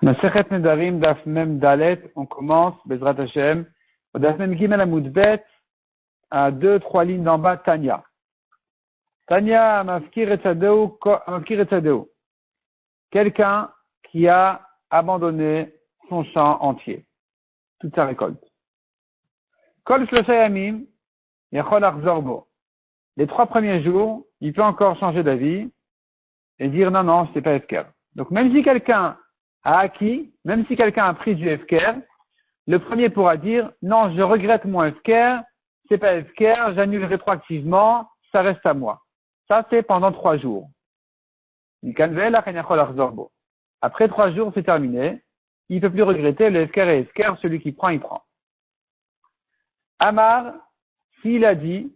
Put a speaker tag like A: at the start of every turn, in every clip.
A: Masechet Nedarim, Daf Mem Dalet, on commence, Bezrat Hashem, au Daf Mem Gimel Amud Bet, à 2-3 lignes d'en bas, Tanya. Tanya, Mafkir Etzadeu. Quelqu'un qui a abandonné son champ entier, toute sa récolte. Kol Shlosha Yamim, Yachol Achzor Bo. Les 3 premiers jours, il peut encore changer d'avis et dire non, c'est pas Efker. Donc même si quelqu'un a acquis, même si quelqu'un a pris du Efker, le premier pourra dire non, je regrette mon Efker, c'est pas Efker, j'annule rétroactivement, ça reste à moi. Ça c'est pendant 3 jours. Après 3 jours, c'est terminé. Il ne peut plus regretter le Efker et Efker, celui qui prend, il prend. Amar, s'il a dit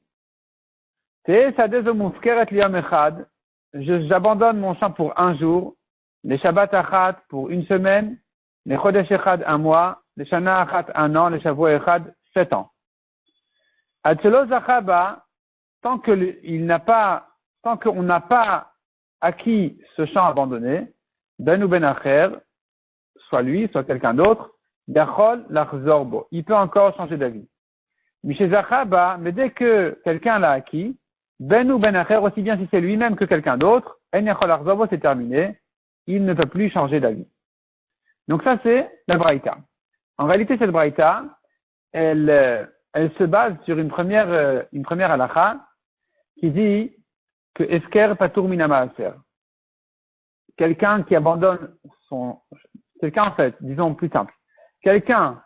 A: j'abandonne mon champ pour 1 jour, les Shabbat Achat pour 1 semaine, les Chodesh Echad 1 mois, les Shana Achat 1 an, les Shavua Echad 7 ans. Atzelo Zachaba, tant qu'on n'a pas acquis ce champ abandonné, ben ou ben acher, soit lui, soit quelqu'un d'autre, Yachol Lachzor Bo, il peut encore changer d'avis. Miché Zachaba, mais dès que quelqu'un l'a acquis, ben ou ben acher, aussi bien si c'est lui-même que quelqu'un d'autre, En Yachol Lachzor Bo, c'est terminé, il ne peut plus changer d'avis. Donc ça, c'est la Braïta. En réalité, cette Braïta, elle se base sur une première halakha qui dit que Efker Patour Minama Aser. Quelqu'un qui abandonne quelqu'un en fait, disons plus simple. Quelqu'un,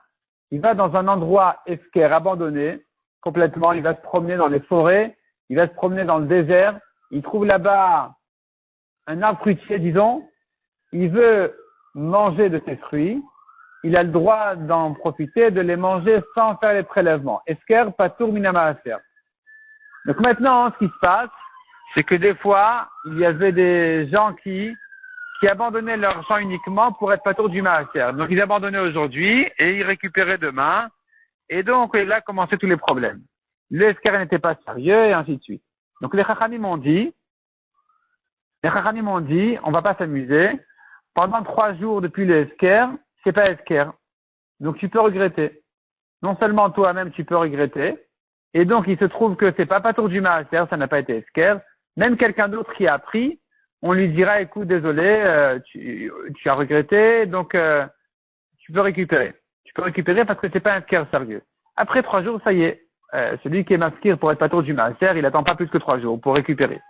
A: il va dans un endroit Efker abandonné, complètement, il va se promener dans les forêts, il va se promener dans le désert, il trouve là-bas un arbre fruitier, disons, il veut manger de ses fruits, il a le droit d'en profiter, de les manger sans faire les prélèvements. Efker Patour Minama Aser. Donc maintenant, ce qui se passe, c'est que des fois, il y avait des gens qui abandonnaient leur champ uniquement pour être Patour du Maaser. Donc ils abandonnaient aujourd'hui et ils récupéraient demain. Et donc là commençaient tous les problèmes. Le Efker n'était pas sérieux et ainsi de suite. Donc les Chachamim ont dit, on va pas s'amuser. Pendant 3 jours depuis le Efker, c'est pas Efker. Donc tu peux regretter. Non seulement toi-même tu peux regretter, et donc il se trouve que c'est pas Patour du Maaser, ça n'a pas été Efker. Même quelqu'un d'autre qui a pris, on lui dira écoute, désolé, tu as regretté, donc tu peux récupérer. Tu peux récupérer parce que c'est pas un Efker sérieux. Après 3 jours, ça y est, celui qui est maskir pour être Patour du Maaser, il attend pas plus que 3 jours pour récupérer.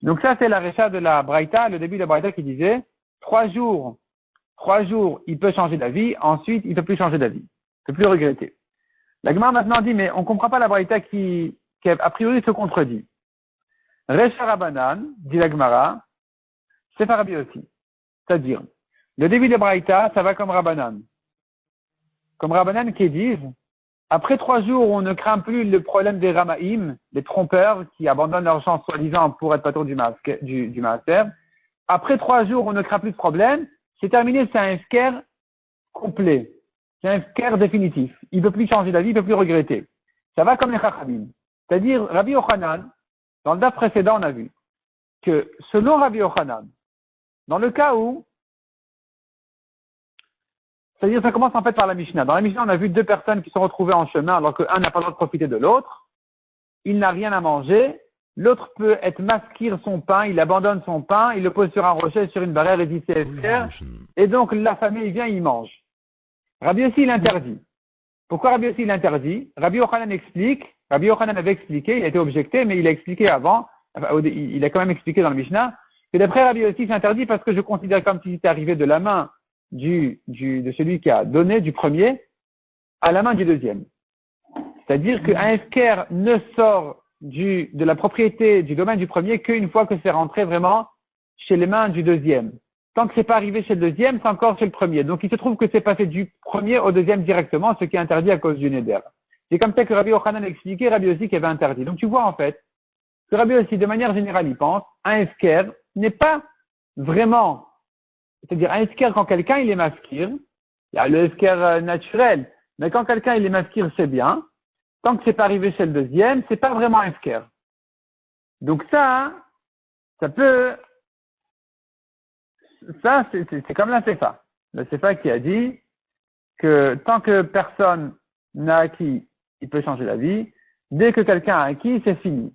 A: Donc ça c'est la récha de la Braïta, le début de la Braïta qui disait 3 jours, il peut changer d'avis, ensuite il ne peut plus changer d'avis, il ne peut plus regretter. La Gemara maintenant dit, mais on ne comprend pas la Braïta qui a priori se contredit. Recha Rabanan, dit la Gemara, c'est Farabi aussi. C'est-à-dire, le début de Braïta, ça va comme Rabanan. Comme Rabanan qui disent, après 3 jours, on ne craint plus le problème des Ramaïm, les trompeurs qui abandonnent leur champ soi-disant pour être Patour du Maaser. Après 3 jours, on ne craint plus de problème. C'est terminé, c'est un Efker complet. C'est un Efker définitif. Il ne peut plus changer d'avis, il ne peut plus regretter. Ça va comme les Chachamim. C'est-à-dire, Rabbi Yochanan, dans le daf précédent, on a vu que selon Rabbi Yochanan, dans le cas où, c'est-à-dire ça commence en fait par la Mishnah. Dans la Mishnah, on a vu 2 personnes qui sont retrouvées en chemin alors qu'un n'a pas le droit de profiter de l'autre. Il n'a rien à manger. L'autre peut être maskir son pain, il abandonne son pain, il le pose sur un rocher, sur une barrière et dit c'est Efker. Et donc la famille vient, il mange. Rabbi Yossi l'interdit. Pourquoi Rabbi Yossi l'interdit? Rabbi Yochanan explique. Rabbi Yochanan avait expliqué, il a été objecté, mais il a expliqué avant, il a quand même expliqué dans le Mishnah, que d'après Rabbi Yossi, c'est interdit parce que je considère comme si c'était arrivé de la main de celui qui a donné, du premier, à la main du deuxième. C'est-à-dire qu'un Efker ne sort de la propriété du domaine du premier qu'une fois que c'est rentré vraiment chez les mains du deuxième. Tant que c'est pas arrivé chez le deuxième, c'est encore chez le premier. Donc il se trouve que c'est passé du premier au deuxième directement, ce qui est interdit à cause du Neder. C'est comme ça que Rabbi Yochanan a expliqué, Rabbi Yossi qui avait interdit. Donc tu vois en fait que Rabbi Yossi, de manière générale, il pense, un Efker n'est pas vraiment, c'est-à-dire un Efker quand quelqu'un il est maskir, il y a le Efker naturel, mais quand quelqu'un il est maskir, c'est bien. Tant que c'est pas arrivé chez le deuxième, c'est pas vraiment un Efker. Donc ça c'est comme la Sefa. le Sefa qui a dit que tant que personne n'a acquis, il peut changer la vie. Dès que quelqu'un a acquis, c'est fini.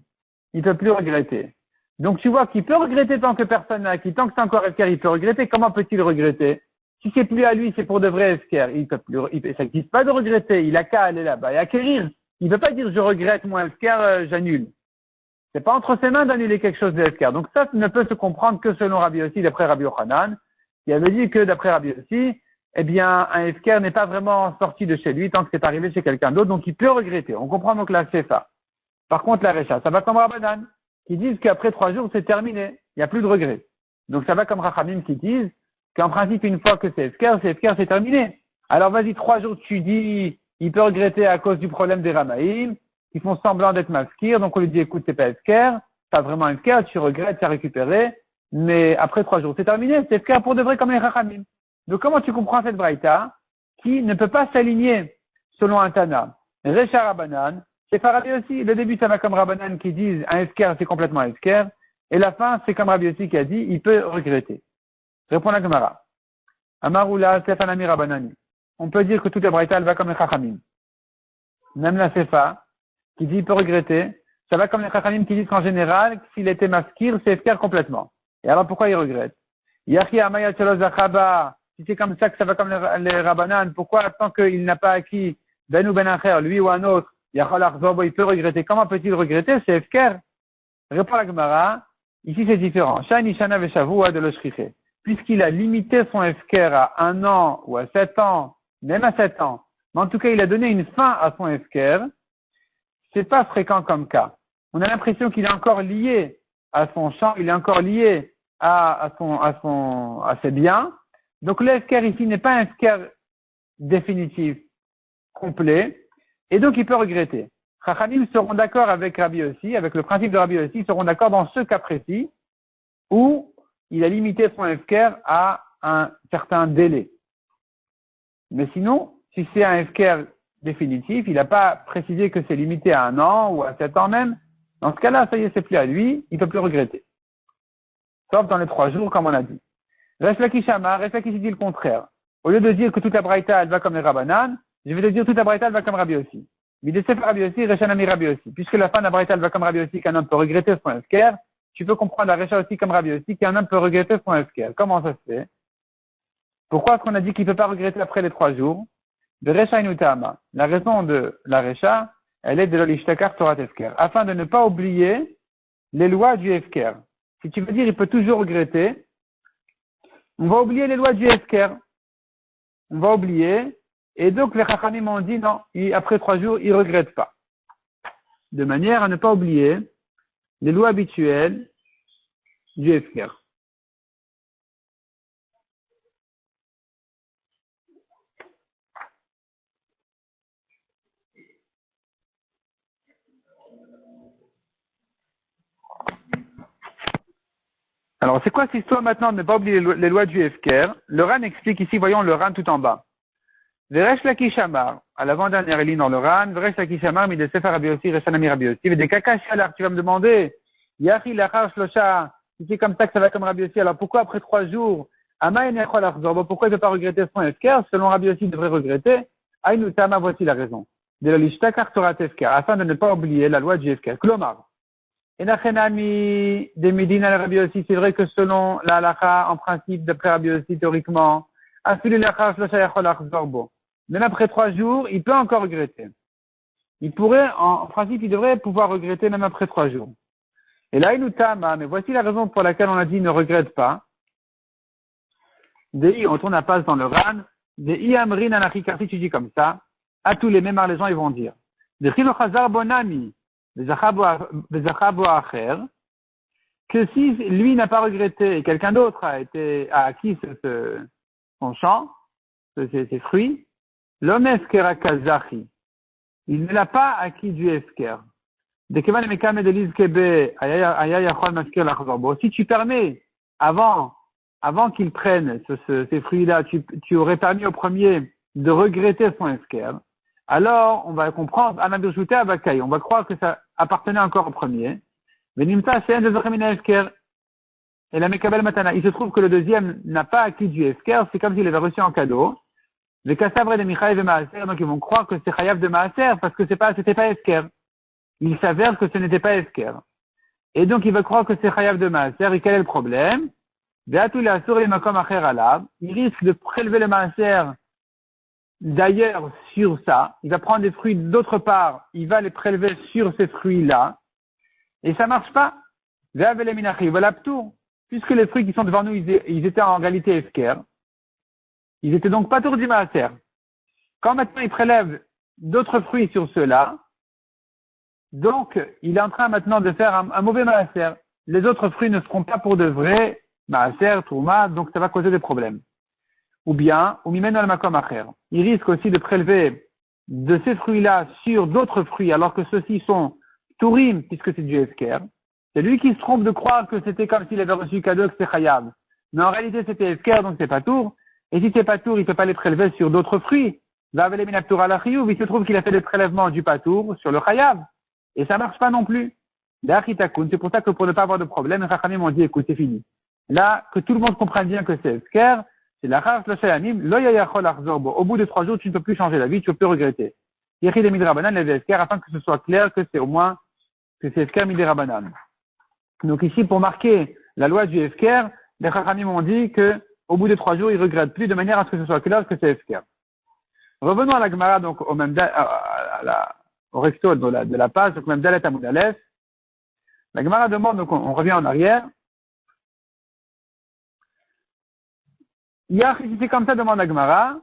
A: Il ne peut plus regretter. Donc tu vois qu'il peut regretter tant que personne n'a acquis. Tant que c'est encore Efker, il peut regretter. Comment peut-il regretter? Si c'est plus à lui, c'est pour de vrai Efker. Il peut plus, ça n'existe pas de regretter. Il a qu'à aller là-bas et acquérir. Il ne peut pas dire je regrette mon Efker, j'annule. C'est pas entre ses mains d'annuler quelque chose de Efker. Donc ça ne peut se comprendre que selon Rabbi Yossi, d'après Rabbi Yochanan, qui avait dit que d'après Rabbi Yossi, eh bien, un Efker n'est pas vraiment sorti de chez lui tant que c'est arrivé chez quelqu'un d'autre, donc il peut regretter. On comprend donc la Sefa. Par contre, la Recha, ça va comme Rabbanan, qui disent qu'après 3 jours, c'est terminé. Il n'y a plus de regret. Donc ça va comme Rachamim qui disent qu'en principe, une fois que c'est Efker, c'est terminé. Alors vas-y, 3 jours, tu dis, il peut regretter à cause du problème des Ramaïm, qui font semblant d'être maskir, donc on lui dit, écoute, c'est pas Efker, pas vraiment Efker, tu regrettes, tu as récupéré, mais après 3 jours, c'est terminé, c'est Efker pour de vrai comme les Rachamim. Donc comment tu comprends cette braïta qui ne peut pas s'aligner selon un Tana? Recha Rabbanan, c'est Rabbi aussi. Le début, ça va comme Rabbanan qui disent un Efker, c'est complètement Efker. Et la fin, c'est comme Rabbi aussi qui a dit, il peut regretter. Répond la Gemara. Amaroula, Sefanami Rabbanani. On peut dire que toute la braïta, elle va comme les Chachamim. Même la Sefa, qui dit il peut regretter, ça va comme les Chachamim qui disent qu'en général, s'il était maskir, c'est Efker complètement. Et alors pourquoi il regrette? Yachi Amaya Chalo Zachaba. Si c'est comme ça que ça va comme les Rabbanan, pourquoi tant qu'il n'a pas acquis Ben ou Ben Acher, lui ou un autre, il peut regretter. Comment peut-il regretter? C'est Efker. Répond la Gemara. Ici, c'est différent. Shani Shana Veshavua de l'Oshriche. Puisqu'il a limité son Efker à 1 an ou à 7 ans, même à 7 ans, mais en tout cas, il a donné une fin à son Efker, c'est pas fréquent comme cas. On a l'impression qu'il est encore lié à son champ, il est encore lié à ses biens. Donc, le Efker ici n'est pas un Efker définitif, complet, et donc il peut regretter. Chachamim seront d'accord avec Rabbi aussi, avec le principe de Rabbi aussi, ils seront d'accord dans ce cas précis où il a limité son Efker à un certain délai. Mais sinon, si c'est un Efker définitif, il n'a pas précisé que c'est limité à 1 an ou à 7 ans même, dans ce cas-là, ça y est, c'est plus à lui, il ne peut plus regretter. Sauf dans les 3 jours, comme on a dit. Resh Lakish dit le contraire. Au lieu de dire que toute la braïta, elle va comme les Rabbanan, je vais te dire toute la braïta, elle va comme Rabbi aussi. Mais de Sefer Rabbi aussi, Reshanami Rabbi aussi. Puisque la fin de la braïta, elle va comme Rabbi aussi, qu'un homme peut regretter son Efker, tu peux comprendre la Recha aussi comme Rabbi aussi, qu'un homme peut regretter son Efker. Comment ça se fait? Pourquoi est-ce qu'on a dit qu'il ne peut pas regretter après les 3 jours? De Recha Inutama. La raison de la Recha, elle est de l'Olishtakar Torah Efker. Afin de ne pas oublier les lois du Efker. Si tu veux dire, il peut toujours regretter, on va oublier les lois du Efker. On va oublier. Et donc, les Chachamim ont dit non, après 3 jours, il ne regrette pas. De manière à ne pas oublier les lois habituelles du Efker. Alors, c'est quoi cette histoire maintenant de ne pas oublier les lois du Efker? Le Ran explique ici, voyons le Ran tout en bas. Veresh Lakishamar, à l'avant-dernière ligne dans le Ran, Veresh Lakishamar, mais de Sefer Rabbi aussi, Reshanami Rabbi aussi, mais des Kakashalar, tu vas me demander, Yachi Lachar Shlosha, si c'est comme ça que ça va comme Rabbi aussi, alors pourquoi après 3 jours, Ama Enechol Achzor, pourquoi il ne peut pas regretter son Efker? Selon Rabbi aussi, il devrait regretter. Aïnou Tama, voici la raison. De la Lishtakar Torah Efker, afin de ne pas oublier la loi du Efker. Klomar. Enachenami de Medina al Rabbi aussi, c'est vrai que selon la halakha, en principe, d'après Rabbi aussi, théoriquement, même après 3 jours, il peut encore regretter. Il pourrait, en principe, il devrait pouvoir regretter même après 3 jours. Et là, il nous tama, mais voici la raison pour laquelle on a dit ne regrette pas. Dei, on tourne la passe dans le Ran, Dei amrin anachikar, si tu dis comme ça, à tous les mémoires, les gens, ils vont dire. De chilo chazar bonami, que si lui n'a pas regretté et quelqu'un d'autre a acquis son champ, ses fruits, l'homme Efkera Kazachi, il ne l'a pas acquis du Efker. Si tu permets, avant qu'il prenne ces fruits-là, tu aurais permis au premier de regretter son Efker, alors on va comprendre, on va croire que ça appartenait encore au premier. Et et la Mekabel Matana. Il se trouve que le deuxième n'a pas acquis du Efker, c'est comme s'il avait reçu en cadeau. Les Kassabre de Michaïv et Maaser, donc ils vont croire que c'est Chayav de Maaser parce que c'était pas Efker. Il s'avère que ce n'était pas Efker. Et donc il va croire que c'est Chayav de Maaser. Et quel est le problème? Il risque de prélever le Maaser d'ailleurs sur ça. Il va prendre des fruits d'autre part, il va les prélever sur ces fruits-là. Et ça marche pas. Puisque les fruits qui sont devant nous, ils étaient en réalité Efker. Ils étaient donc pas tour du Maaser. Quand maintenant il prélève d'autres fruits sur ceux-là, donc il est en train maintenant de faire un mauvais Maaser. Les autres fruits ne seront pas pour de vrai Maaser, Touma, donc ça va causer des problèmes. Ou bien, il risque aussi de prélever de ces fruits-là sur d'autres fruits, alors que ceux-ci sont Tourim, puisque c'est du Efker. C'est lui qui se trompe de croire que c'était comme s'il avait reçu cadeau, que c'est Chayav. Mais en réalité, c'était Efker, donc c'est pas tour. Et si c'est pas tour, il peut pas les prélever sur d'autres fruits. Il se trouve qu'il a fait des prélèvements du patour sur le Chayav. Et ça marche pas non plus. C'est pour ça que pour ne pas avoir de problème, les Chachamim m'ont dit, écoute, c'est fini. Là, que tout le monde comprenne bien que c'est Efker, c'est la char au bout de 3 jours, tu ne peux plus changer d'avis, tu peux regretter. Afin que ce soit clair que c'est au moins, que c'est Efker Midei Rabanan. Donc ici, pour marquer la loi du Efker, les Chachamim ont dit que, au bout de 3 jours, ils regrettent plus de manière à ce que ce soit clair que c'est Efker. Revenons à la Gemara, donc, au recto de la page, donc même Dalet Amud Aleph. La Gemara demande, donc on revient en arrière. Yachi, si c'est comme ça, demande la Gemara,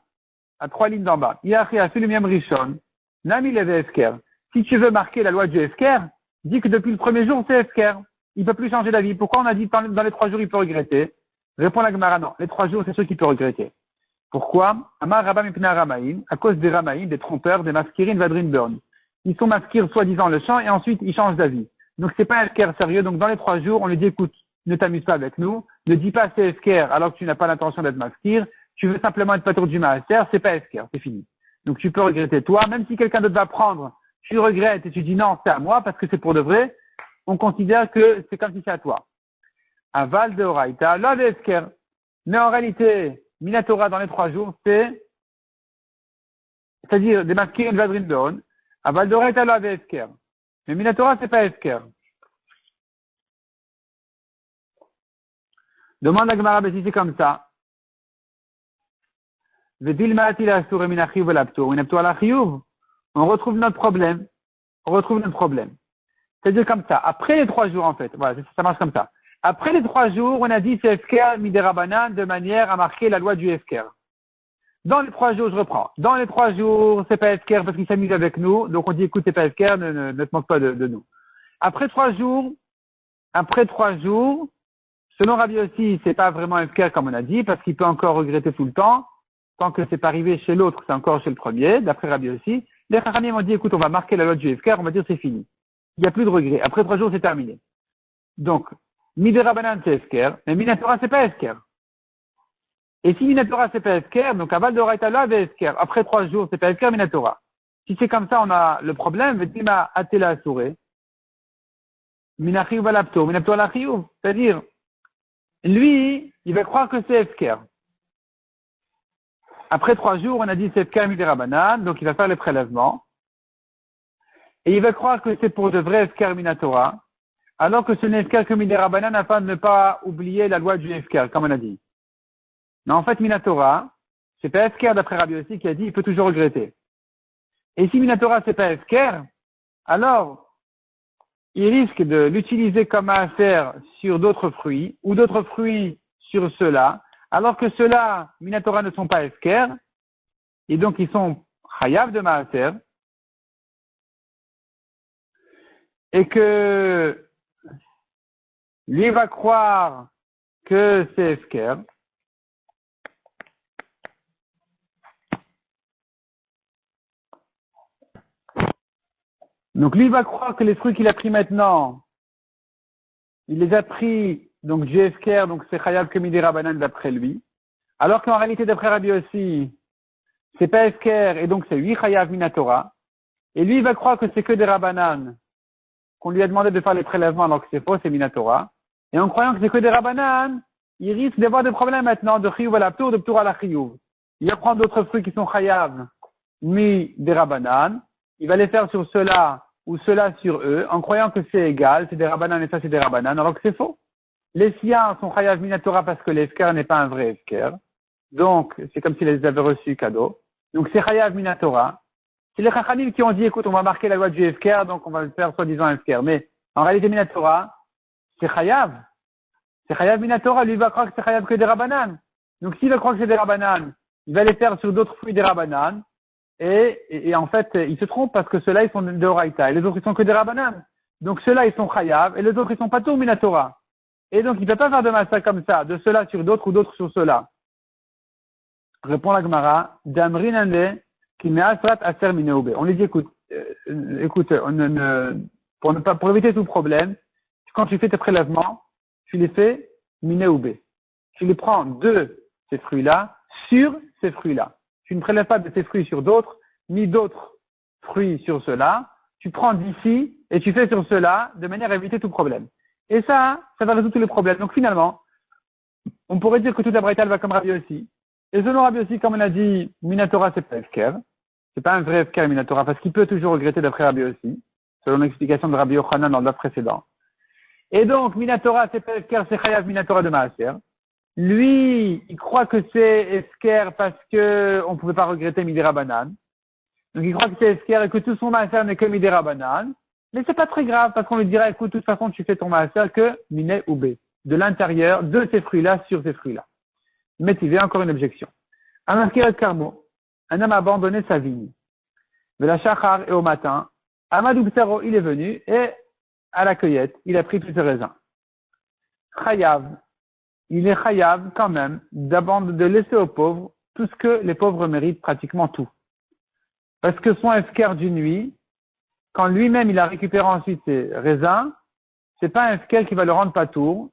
A: à 3 lignes d'en bas. Yachi a fait le même Rishon. Nami leve Efker. Si tu veux marquer la loi du Efker, dis que depuis le premier jour, c'est Efker. Il peut plus changer d'avis. Pourquoi on a dit dans les 3 jours, il peut regretter? Répond la Gemara, non. Les 3 jours, c'est ceux qui peuvent regretter. Pourquoi? Amar Rabba Mipna Ramaïm, à cause des Ramaïm, des trompeurs, des maskirin, vadrin burn. Ils sont maskir, soi-disant, le chant, et ensuite, ils changent d'avis. Donc, c'est pas un Efker sérieux. Donc, dans les 3 jours, on lui dit, écoute, ne t'amuse pas avec nous, ne dis pas c'est Efker alors que tu n'as pas l'intention d'être maskir, tu veux simplement être patour du maaser, c'est pas Efker, c'est fini. Donc tu peux regretter toi, même si quelqu'un d'autre va prendre, tu regrettes et tu dis non, c'est à moi parce que c'est pour de vrai, on considère que c'est comme si c'est à toi. Aval de Oraita, là de Efker. Mais en réalité, Minatora dans les 3 jours, c'est-à-dire des maskir et de vadrin don, Aval de Oraita, là de Efker. Mais Minatora, c'est pas Efker. Demande à Gemara, si c'est comme ça. On retrouve notre problème. C'est-à-dire comme ça. Après les 3 jours, en fait. Voilà, ça marche comme ça. Après les 3 jours, on a dit c'est Efker Midei Rabanan de manière à marquer la loi du Efker. Dans les 3 jours, je reprends. Dans les 3 jours, c'est pas Efker parce qu'il s'amuse avec nous. Donc on dit écoute, c'est pas Efker, ne te moque pas de nous. Après 3 jours, selon Rabbi aussi, c'est pas vraiment Efker comme on a dit, parce qu'il peut encore regretter tout le temps. Tant que c'est pas arrivé chez l'autre, c'est encore chez le premier, d'après Rabbi aussi. Les Chachamim ont dit, écoute, on va marquer la loi du Efker, on va dire c'est fini. Il n'y a plus de regret. Après 3 jours, c'est terminé. Donc, Midei Rabanan, c'est Efker, mais Minatora, c'est pas Efker. Et si Minatora, c'est pas Efker, donc Aval de Oraita, là, c'est Efker. Après 3 jours, c'est pas Efker, Minatora. Si c'est comme ça, on a le problème, Vetima Atela Asouré, Minachiyuv Alapto, Minatora Lachiyuv. C'est-à-dire, lui, il va croire que c'est Efker. Après 3 jours, on a dit c'est Efker Midei Rabanan, donc il va faire les prélèvements. Et il va croire que c'est pour de vrai Efker Minatora, alors que ce n'est Efker que Midei Rabanan afin de ne pas oublier la loi du Efker, comme on a dit. Mais en fait, Minatora, c'est pas Efker d'après Rabbi aussi qui a dit il peut toujours regretter. Et si Minatora c'est pas Efker, alors il risque de l'utiliser comme affaire sur d'autres fruits, ou d'autres fruits sur ceux-là, alors que ceux-là, Minatora, ne sont pas Efker, et donc ils sont Chayav de Maaser, et que lui va croire que c'est Efker. Donc lui va croire que les fruits qu'il a pris maintenant, il les a pris donc du Efker, donc c'est Chayav que Midei Rabanan d'après lui, alors qu'en réalité d'après Rabbi aussi, c'est pas Efker, et donc c'est lui Chayav Minatora, et lui il va croire que c'est que des Rabanan, qu'on lui a demandé de faire les prélèvements alors que c'est faux, c'est Minatora. Et en croyant que c'est que des rabanan, il risque d'avoir des problèmes maintenant de chiyuv à la ptour, de ptour à la chiyuv. Il va prendre d'autres fruits qui sont chayav, mis des rabanan. Il va les faire sur ceux-là ou ceux-là sur eux, en croyant que c'est égal, c'est des rabanan et ça c'est des rabanan, alors que c'est faux. Les siens sont chayav minatora parce que l'efker n'est pas un vrai efker. Donc, c'est comme s'ils les avaient reçus cadeau. Donc, c'est chayav minatora. C'est les chachamim qui ont dit, écoute, on va marquer la loi du efker, donc on va le faire soi-disant efker. Mais, en réalité, minatora, c'est chayav. C'est chayav minatora. Lui, il va croire que c'est chayav que des rabanan. Donc, s'il va croire que c'est des rabanan, il va les faire sur d'autres fruits des rabanan. Et en fait, il se trompe parce que ceux-là, ils sont de oraïta. Et les autres, ils sont que des rabanan. Donc, ceux-là, ils sont chayav. Et les autres, ils sont patour minatora. Et donc, il ne peut pas faire de massa comme ça, de ceux-là sur d'autres ou d'autres sur ceux-là. Répond la Gemara, Damrinande, qui met asrat aser mineoube. On lui dit, écoute, pour éviter tout problème, quand tu fais tes prélèvements, tu les fais mineoube. Tu les prends de ces fruits-là sur ces fruits-là. Tu ne prélèves pas de ces fruits sur d'autres, ni d'autres fruits sur ceux-là. Tu prends d'ici et tu fais sur ceux-là de manière à éviter tout problème. Et ça va résoudre tous les problèmes. Donc finalement, on pourrait dire que toute la braïta va comme Rabbi aussi. Et selon Rabbi aussi, comme on a dit, Minatora, c'est pas Efker. C'est pas un vrai Efker, Minatora, parce qu'il peut toujours regretter d'après Rabbi aussi, selon l'explication de Rabbi Yochanan dans le précédent. Et donc, Minatora, c'est pas Efker, c'est Chayav Minatora de Maaser. Lui, il croit que c'est Efker parce que on pouvait pas regretter Midera Banan. Donc, il croit que c'est Efker et que tout son Maaser n'est que Midera Banan. Mais c'est pas très grave, parce qu'on lui dira, écoute, de toute façon, tu fais ton Maaser que Miné ou B. De l'intérieur, de ces fruits-là, sur ces fruits-là. Mais il y a encore une objection. Un marqueur Carmo, un homme a abandonné sa vigne. De la Shachar et au matin, Amadou Ptero, il est venu et à la cueillette, il a pris tous ses raisins. Chayav, il est chayav quand même de laisser aux pauvres tout ce que les pauvres méritent, pratiquement tout. Parce que son efker d'une nuit, quand lui-même il a récupéré ensuite ses raisins, c'est pas un efker qui va le rendre patour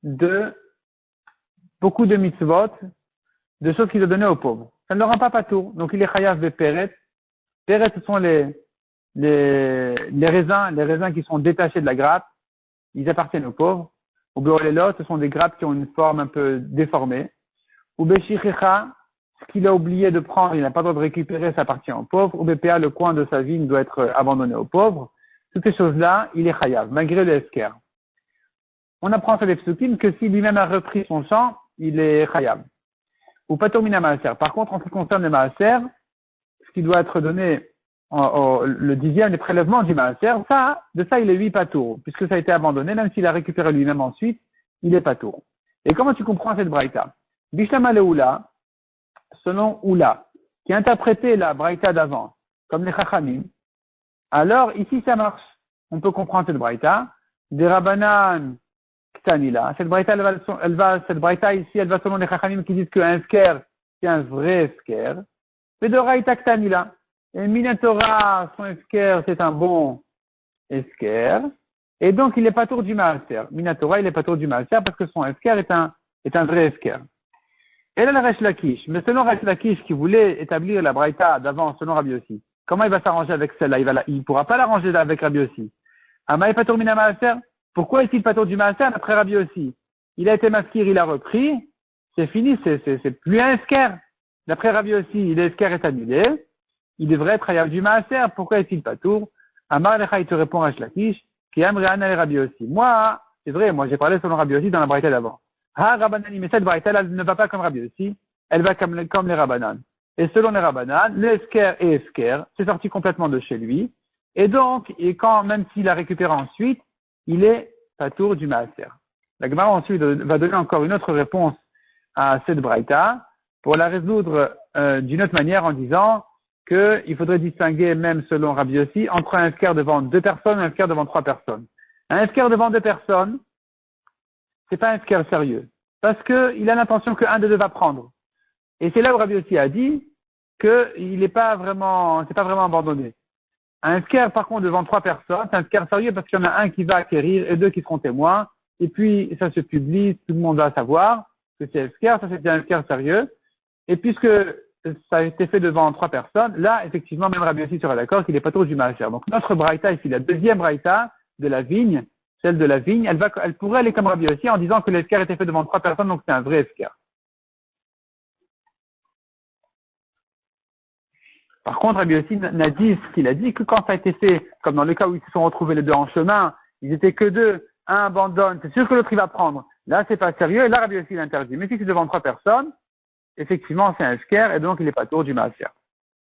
A: de beaucoup de mitzvot, de choses qu'il a données aux pauvres. Ça ne le rend pas patour. Donc il est chayav de Peret. Peret, ce sont les raisins qui sont détachés de la grappe. Ils appartiennent aux pauvres. Ou Beolelot, ce sont des grappes qui ont une forme un peu déformée. Ou Beshichecha, ce qu'il a oublié de prendre, il n'a pas le droit de récupérer, ça appartient aux pauvres. Ou Bpa, le coin de sa vigne doit être abandonné aux pauvres. Toutes ces choses-là, il est chayav, malgré le esker. On apprend sur les psukim que si lui-même a repris son champ, il est chayav. Ou patur mina maaser. Par contre, en ce qui concerne les maaser, ce qui doit être donné le dixième des prélèvements du maaser, de ça il est 8 patour, puisque ça a été abandonné, même s'il a récupéré lui-même ensuite, il est patour. Et comment tu comprends cette braïta? Bishlama le Oula, selon Oula, qui a interprété la braïta d'avant, comme les chachamim, alors ici ça marche. On peut comprendre cette braïta. Des rabanan Ktanila. Cette braïta, cette braïta ici, elle va selon les chachamim qui disent qu'un esker, c'est un vrai esker. Mais de raïta Ktanila. Et Minatora, son esker, c'est un bon esker. Et donc, il n'est pas tour du maaser. Minatora, il n'est pas tour du maaser parce que son esker est un vrai esker. Et là, le Resh Lakish. Mais selon Resh Lakish qui voulait établir la braïta d'avant, selon Rabbi Yossi, comment il va s'arranger avec celle-là? Il pourra pas l'arranger avec Rabbi Yossi. Ama est pas tour mina maaser? Pourquoi est-il pas tour du maaser d'après Rabbi Yossi? Il a été maskir, il a repris. C'est fini, c'est plus un esker. D'après Rabbi Yossi, l'esker est annulé. Il devrait être chayav du maaser. Pourquoi est-il pas tour? Amar Lecha, il te répond à Shlakish, qui aime Réana Rabbi Yossi. Moi, c'est vrai, moi j'ai parlé selon Rabbi Yossi dans la braïta d'avant. Ah, Rabbanan, mais cette braïta, elle ne va pas comme Rabbi Yossi, elle va comme les Rabbanan. Et selon les Rabbanan, le esker et esker, c'est sorti complètement de chez lui. Et donc, même s'il a récupéré ensuite, il est pas tour du maaser. La Gemara ensuite va donner encore une autre réponse à cette braïta pour la résoudre d'une autre manière en disant qu'il faudrait distinguer, même selon Rabbi Yossi, entre un esker devant 2 personnes et un esker devant 3 personnes. Un esker devant 2 personnes, c'est pas un esker sérieux. Parce qu'il a l'intention qu'un des deux va prendre. Et c'est là où Rabbi Yossi a dit qu'il n'est pas vraiment, c'est pas vraiment abandonné. Un esker, par contre, devant 3 personnes, c'est un esker sérieux parce qu'il y en a un qui va acquérir et 2 qui seront témoins. Et puis, ça se publie, tout le monde va savoir que c'est esker, ça c'était un esker sérieux. Et puisque ça a été fait devant 3 personnes, là, effectivement, même Rabbi Yossi sera d'accord qu'il n'est pas trop du maaser. Donc, notre braïta ici, la deuxième braïta de la vigne, celle de la vigne, elle pourrait aller comme Rabbi Yossi en disant que l'efker était fait devant 3 personnes, donc c'est un vrai efker. Par contre, Rabbi Yossi n'a dit ce qu'il a dit que quand ça a été fait, comme dans le cas où ils se sont retrouvés les deux en chemin, ils étaient que deux, un abandonne, c'est sûr que l'autre il va prendre. Là, c'est pas sérieux, et là, Rabbi Yossi l'interdit. Mais si c'est devant 3 personnes, effectivement, c'est un efker, et donc il n'est pas tour du maaser.